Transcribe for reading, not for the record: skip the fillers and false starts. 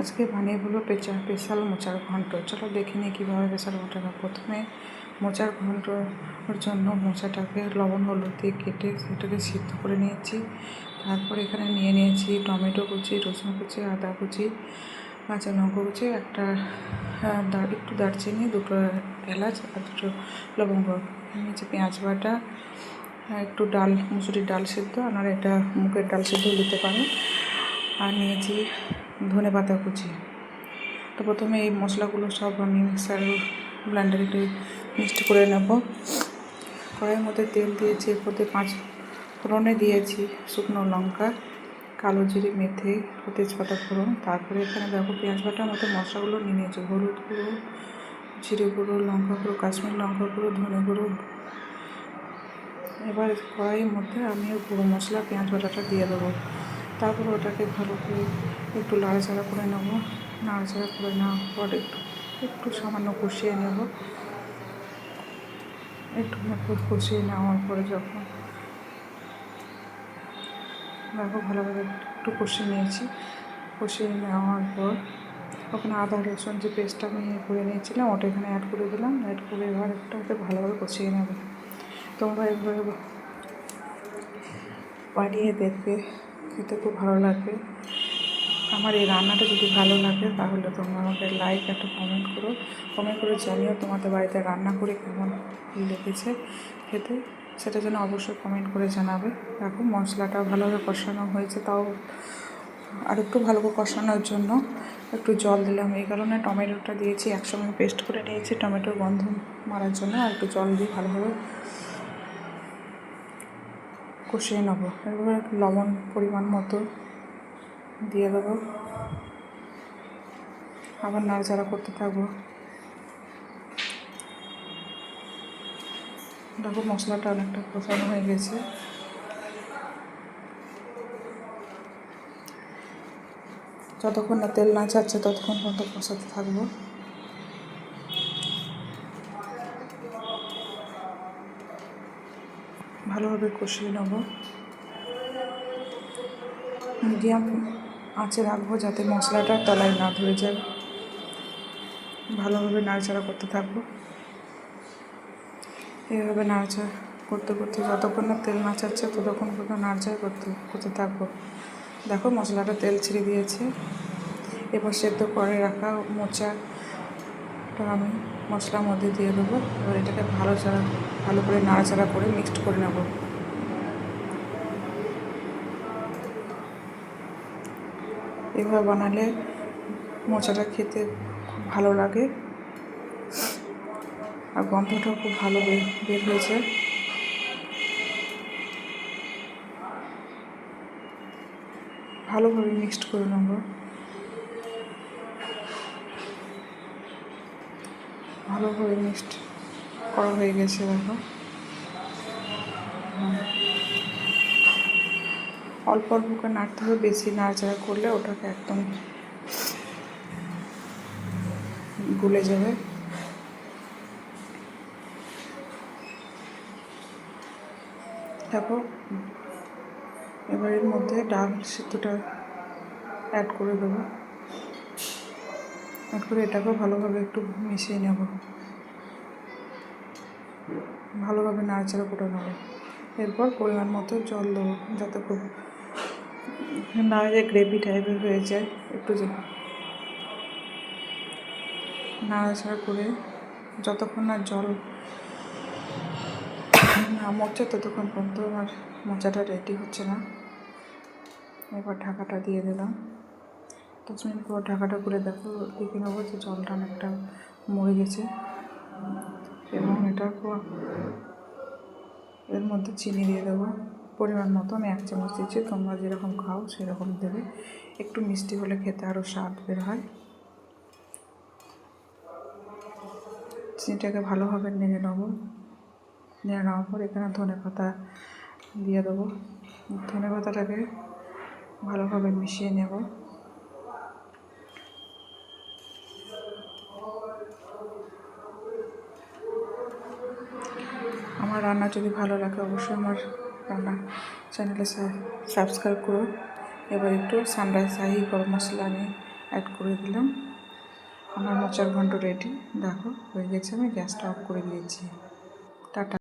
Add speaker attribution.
Speaker 1: আজকে বানিয়ে বলবো স্পেশাল মোচার ঘন্ট। চলো দেখে নিই কীভাবে স্পেশাল মোচাটা। প্রথমে মোচার ঘন্টর জন্য মোচাটাকে লবণ হলুদ দিয়ে কেটে সেটাকে সিদ্ধ করে নিয়েছি। তারপর এখানে নিয়ে নিয়েছি টমেটো কুচি, রসুন কুচি, আদা কুচি, কাঁচা লঙ্কা কুচি, একটু দারচিনি, দুটো এলাচ আর দুটো লবঙ্গ নিয়েছি, পেঁয়াজ বাটা, একটু মুসুরির ডাল সিদ্ধ, আপনারা এটা মুগের ডাল সিদ্ধ দিতে পারেন, আর নিয়েছি ধনে পাতা কুচি। তো প্রথমে এই মশলাগুলো সব আমি মিক্সার ব্লেন্ডারে মিক্সড করে নেব। কড়াইয়ের মধ্যে তেল দিয়েছি, এর মধ্যে 5 ফোড়নে দিয়েছি শুকনো লঙ্কা, কালো জিরে, মেথি ও তেজপাতা ফোড়ন। তারপরে এখানে দেখো পেঁয়াজ বাটার মতো মশলাগুলো নিয়ে নিয়েছি, হলুদ গুঁড়ো, জিরে গুঁড়ো, লঙ্কা গুঁড়ো, কাশ্মীর লঙ্কা গুঁড়ো, ধনে গুঁড়ো। এবার কড়াইয়ের মধ্যে আমি গুঁড়ো মশলা পেঁয়াজ বাটাটা দিয়ে দেবো। তারপর ওটাকে ভালো করে একটু নাড়াচাড়া করে নেব। নাড়াচাড়া করে নেওয়ার পর একটু সামান্য কষিয়ে নেব। একটু কষিয়ে নেওয়ার পরে যখন দেখো ভালোভাবে একটু কষিয়ে নিয়েছি, কষিয়ে নেওয়ার পর ওখানে আদা রসুন যে পেস্টটা আমি করে নিয়েছিলাম ওটা এখানে অ্যাড করে দিলাম। অ্যাড করে এবার একটু ভালোভাবে কষিয়ে নেব। তোমরা এভাবে বানিয়ে দেখবে, খেতে খুব ভালো লাগবে। আমার এই রান্নাটা যদি ভালো লাগে তাহলে তোমরা আমাকে লাইক একটা কমেন্ট করে জানিও তোমাদের বাড়িতে রান্না করে কেমন লেগেছে খেতে, সেটা যেন অবশ্যই কমেন্ট করে জানাবে। দেখো মশলাটা ভালোভাবে কষানো হয়েছে, তাও আর একটু ভালো করে কষানোর জন্য একটু জল দিলাম। এই কারণে টমেটোটা দিয়েছি, একসঙ্গে পেস্ট করে নিয়েছি টমেটোর গন্ধ মারার জন্য, আর একটু জল দিয়ে ভালোভাবে কষিয়ে নেব। এবার লবণ পরিমাণ মতো দিয়ে দেবো, আবার নাড়াচাড়া করতে থাকবো। দেখো মশলাটা অনেকটা কষানো হয়ে গেছে। যতক্ষণ না তেল না ছাড়ছে ততক্ষণ পর্যন্ত কষাতে থাকবো। ভালোভাবে কষিয়ে নেব। মিডিয়াম আঁচে রাখবো যাতে মশলাটা তলায় না ধরে যায়। ভালোভাবে নাড়াচাড়া করতে থাকবো। এইভাবে নাড়াচাড়া করতে করতে যতক্ষণ না তেল না ছাড়ছে ততক্ষণ পর্যন্ত নাড়াচাড়া করতে থাকবো। দেখো মশলাটা তেল ছেড়ে দিয়েছে। এবার সেদ্ধ করে রাখা মোচাটা আমি মশলার মধ্যে দিয়ে দেবো। এবার এটাকে ভালো করে নাড়াচাড়া করে মিক্সড করে নেব। এভাবে বানালে মোচাটা খেতে খুব ভালো লাগে, আর গন্ধটাও খুব ভালো বের হয়েছে। ভালোভাবে মিক্সড করে নেব। ভালোভাবে মিক্সড করা হয়ে গেছে। দেখো অল্প অল্প করে নাড়তে হবে, বেশি নাড়াচাড়া করলে ওটাকে একদম গলে যাবে। দেখো এবার এর মধ্যে ডাল সিদ্ধটা অ্যাড করে দেবো। অ্যাড করে এটাকেও ভালোভাবে একটু মিশিয়ে নেব। ভালোভাবে নাড়াচাড়া করে নেব। এরপর পরিমাণ মতো জল দেবো, যাতে খুব না হয়ে গ্রেভি টাইপের হয়ে যায়। একটু নাড়াচাড়া করে যতক্ষণ না জল না মরছে ততক্ষণ পর্যন্ত আমার মোচাটা রেডি হচ্ছে না। এবার ঢাকাটা দিয়ে দিলাম। 10 মিনিট পর ঢাকাটা করে দেখো, দেখে নেবো যে জলটা অনেকটা মরে গেছে। এবং এর মধ্যে চিনি দিয়ে দেবো পরিমাণ মতো। আমি 1 চামচ দিচ্ছি, তোমরা যেরকম খাও সেরকম দেবে। একটু মিষ্টি হলে খেতে আরও স্বাদ বের হয়। চিনিটাকে ভালোভাবে নেড়ে নেবো। নেড়ে নেওয়ার পর এখানে ধনে পাতা দিয়ে দেবো। ধনে পাতাটাকে ভালোভাবে মিশিয়ে নেব। আমার রান্না যদি ভালো লাগে অবশ্যই আমার রান্না চ্যানেলে সাবস্ক্রাইব করো। এবার একটু সানরাইজ শাহি গরম মশলা আমি অ্যাড করে দিলাম। আমার মোচার ঘন্ট রেডি। দেখো হয়ে গেছে, আমি গ্যাসটা অফ করে দিয়েছি। টাটা।